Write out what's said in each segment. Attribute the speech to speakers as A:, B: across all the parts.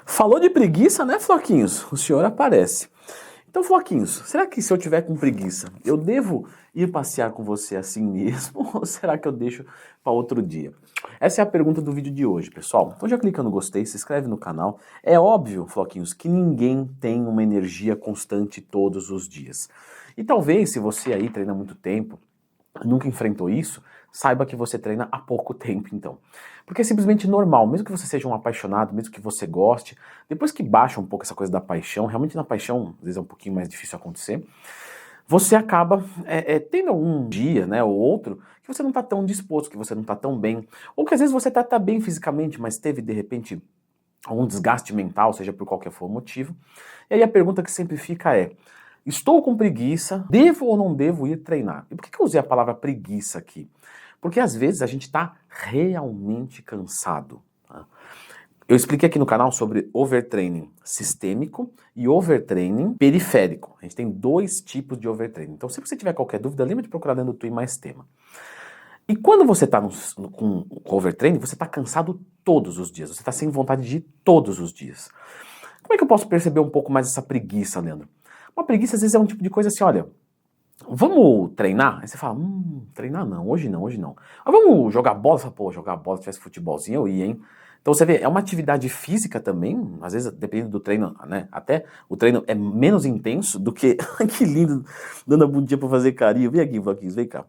A: Falou de preguiça, né, Floquinhos? O senhor aparece. Então, Floquinhos, será que se eu tiver com preguiça, eu devo ir passear com você assim mesmo? Ou será que eu deixo para outro dia? Essa é a pergunta do vídeo de hoje, pessoal. Então já clica no gostei, se inscreve no canal. É óbvio, Floquinhos, que ninguém tem uma energia constante todos os dias. E talvez, se você aí treina muito tempo, nunca enfrentou isso, saiba que você treina há pouco tempo, então. Porque é simplesmente normal, mesmo que você seja um apaixonado, mesmo que você goste, depois que baixa um pouco essa coisa da paixão, realmente na paixão, às vezes é um pouquinho mais difícil acontecer, você acaba tendo um dia, né, ou outro, que você não está tão disposto, que você não está tão bem, ou que às vezes você tá bem fisicamente, mas teve, de repente, algum desgaste mental, seja por qualquer for motivo. E aí a pergunta que sempre fica é: estou com preguiça, devo ou não devo ir treinar? E por que eu usei a palavra preguiça aqui? Porque às vezes a gente está realmente cansado. Tá? Eu expliquei aqui no canal sobre overtraining sistêmico e overtraining periférico. A gente tem dois tipos de overtraining. Então, se você tiver qualquer dúvida, lembra de procurar dentro do Twin Mais Tema. E quando você está com overtraining, você está cansado todos os dias. Você está sem vontade de ir todos os dias. Como é que eu posso perceber um pouco mais essa preguiça, Leandro? Uma preguiça às vezes é um tipo de coisa assim, olha, vamos treinar? Aí você fala, treinar não, hoje não, hoje não. Mas vamos jogar bola? Você fala, pô, jogar bola, se tivesse futebolzinho eu ia, hein? Então você vê, é uma atividade física também, às vezes dependendo do treino, né? Até o treino é menos intenso do que, que lindo, dando a bundinha pra fazer carinho. Vem aqui, Floquinhos, vem cá.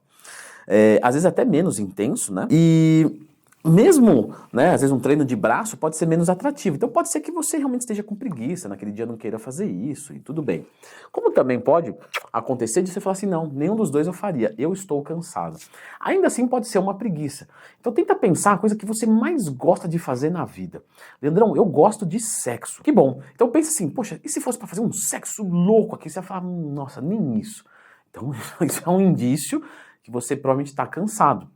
A: Às vezes até menos intenso, né? E mesmo, né, às vezes um treino de braço pode ser menos atrativo. Então pode ser que você realmente esteja com preguiça, naquele dia não queira fazer isso e tudo bem. Como também pode acontecer de você falar assim, não, nenhum dos dois eu faria, eu estou cansado. Ainda assim pode ser uma preguiça. Então tenta pensar a coisa que você mais gosta de fazer na vida. Leandrão, eu gosto de sexo. Que bom. Então pensa assim, poxa, e se fosse para fazer um sexo louco aqui? Você vai falar, nossa, nem isso. Então isso é um indício que você provavelmente está cansado.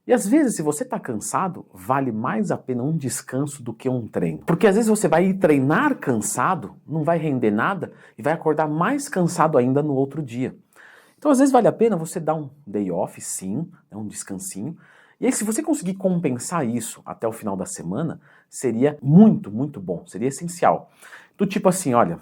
A: E às vezes, se você está cansado, vale mais a pena um descanso do que um treino. Porque às vezes você vai ir treinar cansado, não vai render nada e vai acordar mais cansado ainda no outro dia. Então às vezes vale a pena você dar um day off, sim, um descansinho. E aí se você conseguir compensar isso até o final da semana, seria muito, muito bom, seria essencial. Do tipo assim, olha,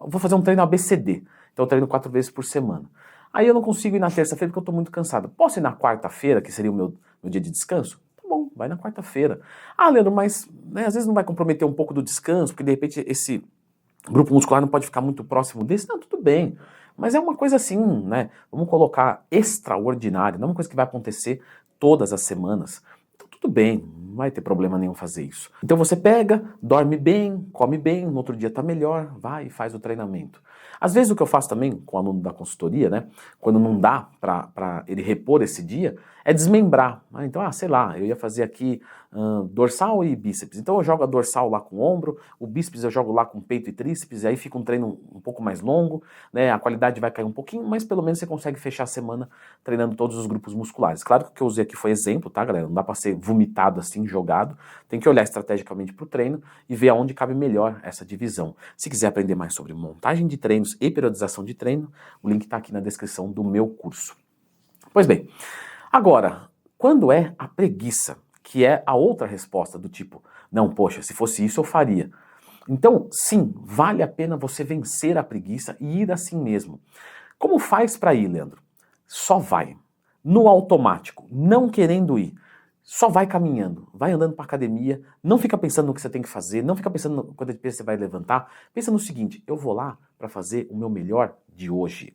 A: vou fazer um treino ABCD, então eu treino 4 vezes por semana. Aí eu não consigo ir na terça-feira porque eu estou muito cansado. Posso ir na quarta-feira, que seria o meu dia de descanso? Tá bom, vai na quarta-feira. Ah, Leandro, mas né, às vezes não vai comprometer um pouco do descanso, porque de repente esse grupo muscular não pode ficar muito próximo desse? Não, tudo bem. Mas é uma coisa assim, né? Vamos colocar extraordinária, não é uma coisa que vai acontecer todas as semanas. Então tudo bem, não vai ter problema nenhum fazer isso. Então você pega, dorme bem, come bem, no outro dia tá melhor, vai e faz o treinamento. Às vezes o que eu faço também com o aluno da consultoria, né, quando não dá para ele repor esse dia, é desmembrar. Então, sei lá, eu ia fazer aqui dorsal e bíceps. Então eu jogo a dorsal lá com o ombro, o bíceps eu jogo lá com peito e tríceps, e aí fica um treino um pouco mais longo, né, a qualidade vai cair um pouquinho, mas pelo menos você consegue fechar a semana treinando todos os grupos musculares. Claro que o que eu usei aqui foi exemplo, tá, galera? Não dá para ser vomitado assim, jogado. Tem que olhar estrategicamente para o treino e ver aonde cabe melhor essa divisão. Se quiser aprender mais sobre montagem de treinos e periodização de treino, o link está aqui na descrição do meu curso. Pois bem, agora, quando é a preguiça, que é a outra resposta do tipo, não, poxa, se fosse isso eu faria. Então, sim, vale a pena você vencer a preguiça e ir assim mesmo. Como faz para ir, Leandro? Só vai. No automático, não querendo ir. Só vai caminhando, vai andando para academia, não fica pensando no que você tem que fazer, não fica pensando no quanto de peso você vai levantar. Pensa no seguinte, eu vou lá para fazer o meu melhor de hoje.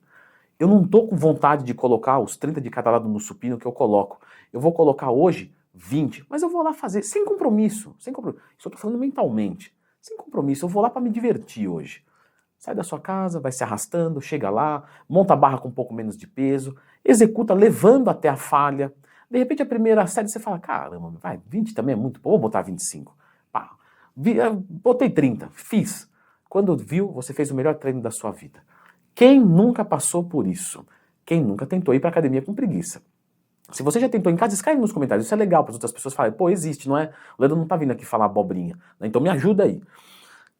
A: Eu não tô com vontade de colocar os 30 de cada lado no supino que eu coloco. Eu vou colocar hoje 20, mas eu vou lá fazer sem compromisso, sem compromisso. Isso eu tô falando mentalmente. Sem compromisso, eu vou lá para me divertir hoje. Sai da sua casa, vai se arrastando, chega lá, monta a barra com um pouco menos de peso, executa levando até a falha. De repente a primeira série você fala, caramba, vai, 20 também é muito, vou botar 25. Pá, botei 30, fiz. Quando viu, você fez o melhor treino da sua vida. Quem nunca passou por isso? Quem nunca tentou ir para academia com preguiça? Se você já tentou em casa, escreve nos comentários. Isso é legal para as outras pessoas falarem, pô, existe, não é? O Leandro não tá vindo aqui falar abobrinha, né? Então me ajuda aí.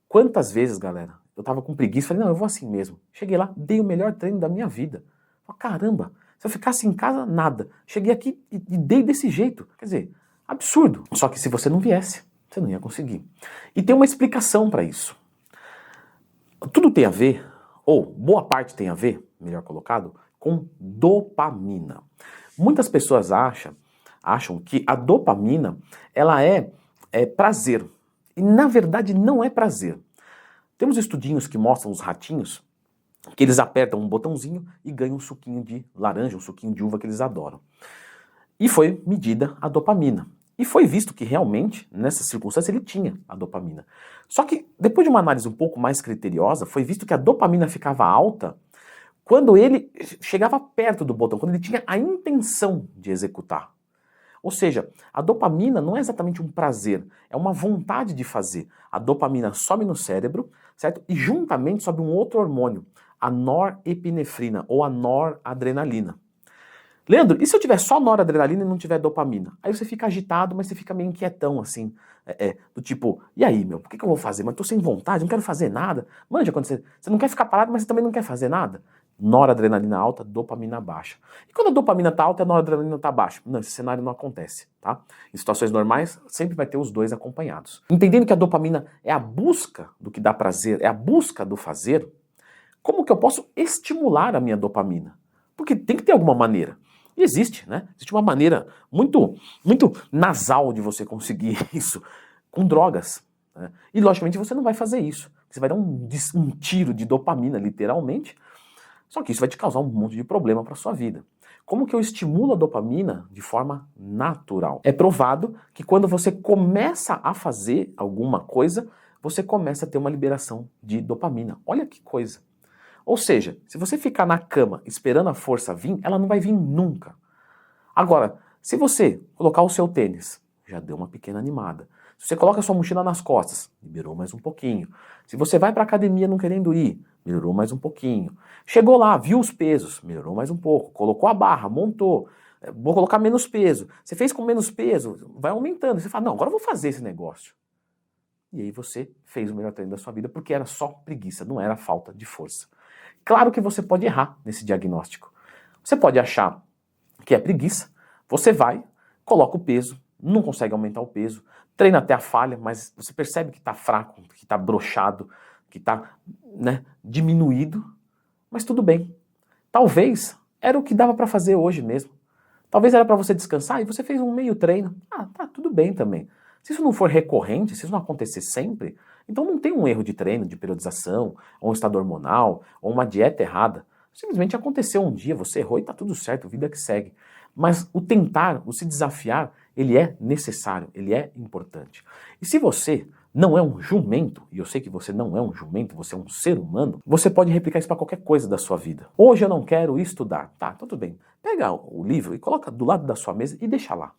A: Quantas vezes, galera, eu tava com preguiça, falei, não, eu vou assim mesmo. Cheguei lá, dei o melhor treino da minha vida. Falei, caramba, se eu ficasse em casa, nada. Cheguei aqui e dei desse jeito. Quer dizer, absurdo. Só que se você não viesse, Você não ia conseguir. E tem uma explicação para isso. Tudo tem a ver, ou boa parte tem a ver, melhor colocado, com dopamina. Muitas pessoas acham que a dopamina ela é prazer. E na verdade não é prazer. Temos estudinhos que mostram os ratinhos que eles apertam um botãozinho e ganham um suquinho de laranja, um suquinho de uva que eles adoram. E foi medida a dopamina. E foi visto que realmente, nessa circunstância, ele tinha a dopamina. Só que, depois de uma análise um pouco mais criteriosa, foi visto que a dopamina ficava alta quando ele chegava perto do botão, quando ele tinha a intenção de executar. Ou seja, a dopamina não é exatamente um prazer, é uma vontade de fazer. A dopamina sobe no cérebro, certo? E juntamente sobe um outro hormônio, a norepinefrina ou a noradrenalina. Leandro, e se eu tiver só noradrenalina e não tiver dopamina? Aí você fica agitado, mas você fica meio inquietão, assim, do tipo, e aí, meu, o que eu vou fazer? Mas tô sem vontade, não quero fazer nada. Manja, quando você não quer ficar parado, mas você também não quer fazer nada. Noradrenalina alta, dopamina baixa. E quando a dopamina tá alta e a noradrenalina tá baixa? Não, esse cenário não acontece, tá? Em situações normais, sempre vai ter os dois acompanhados. Entendendo que a dopamina é a busca do que dá prazer, é a busca do fazer, como que eu posso estimular a minha dopamina? Porque tem que ter alguma maneira. E existe, né? Existe uma maneira muito nasal de você conseguir isso, com drogas. Né? E logicamente você não vai fazer isso. Você vai dar um tiro de dopamina, literalmente, só que isso vai te causar um monte de problema para sua vida. Como que eu estimulo a dopamina de forma natural? É provado que quando você começa a fazer alguma coisa, você começa a ter uma liberação de dopamina. Olha que coisa. Ou seja, se você ficar na cama esperando a força vir, ela não vai vir nunca. Agora, se você colocar o seu tênis, já deu uma pequena animada. Se você coloca a sua mochila nas costas, liberou mais um pouquinho. Se você vai para a academia não querendo ir, melhorou mais um pouquinho. Chegou lá, viu os pesos, melhorou mais um pouco. Colocou a barra, montou. Vou colocar menos peso. Você fez com menos peso, vai aumentando. Você fala, não, agora eu vou fazer esse negócio. E aí você fez o melhor treino da sua vida porque era só preguiça, não era falta de força. Claro que você pode errar nesse diagnóstico. Você pode achar que é preguiça, você vai, coloca o peso, não consegue aumentar o peso, treina até a falha, mas você percebe que está fraco, que está broxado, que está diminuído, mas tudo bem. Talvez era o que dava para fazer hoje mesmo. Talvez era para você descansar e você fez um meio treino. Ah, tá, tudo bem também. Se isso não for recorrente, se isso não acontecer sempre, então não tem um erro de treino, de periodização, ou um estado hormonal, ou uma dieta errada. Simplesmente aconteceu um dia, você errou e tá tudo certo, vida que segue. Mas o tentar, o se desafiar, ele é necessário, ele é importante. E se você não é um jumento, e eu sei que você não é um jumento, você é um ser humano, você pode replicar isso para qualquer coisa da sua vida. Hoje eu não quero estudar. Tá, tudo bem. Pega o livro e coloca do lado da sua mesa e deixa lá.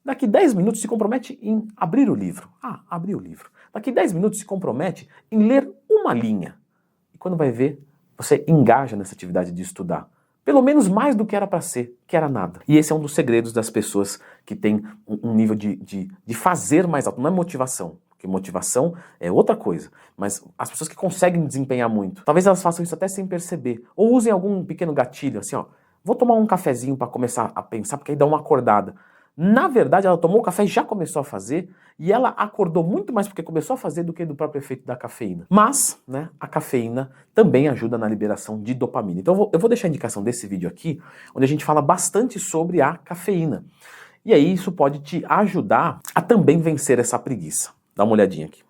A: Daqui 10 minutos se compromete em abrir o livro. Ah, abri o livro. Daqui 10 minutos se compromete em ler uma linha. E quando vai ver, você engaja nessa atividade de estudar. Pelo menos mais do que era para ser, que era nada. E esse é um dos segredos das pessoas que têm um nível de fazer mais alto. Não é motivação, porque motivação é outra coisa. Mas as pessoas que conseguem desempenhar muito, talvez elas façam isso até sem perceber. Ou usem algum pequeno gatilho, assim, ó. Vou tomar um cafezinho para começar a pensar, porque aí dá uma acordada. Na verdade, ela tomou o café e já começou a fazer, e ela acordou muito mais porque começou a fazer do que do próprio efeito da cafeína. Mas, a cafeína também ajuda na liberação de dopamina. Então eu vou deixar a indicação desse vídeo aqui, onde a gente fala bastante sobre a cafeína. E aí isso pode te ajudar a também vencer essa preguiça. Dá uma olhadinha aqui.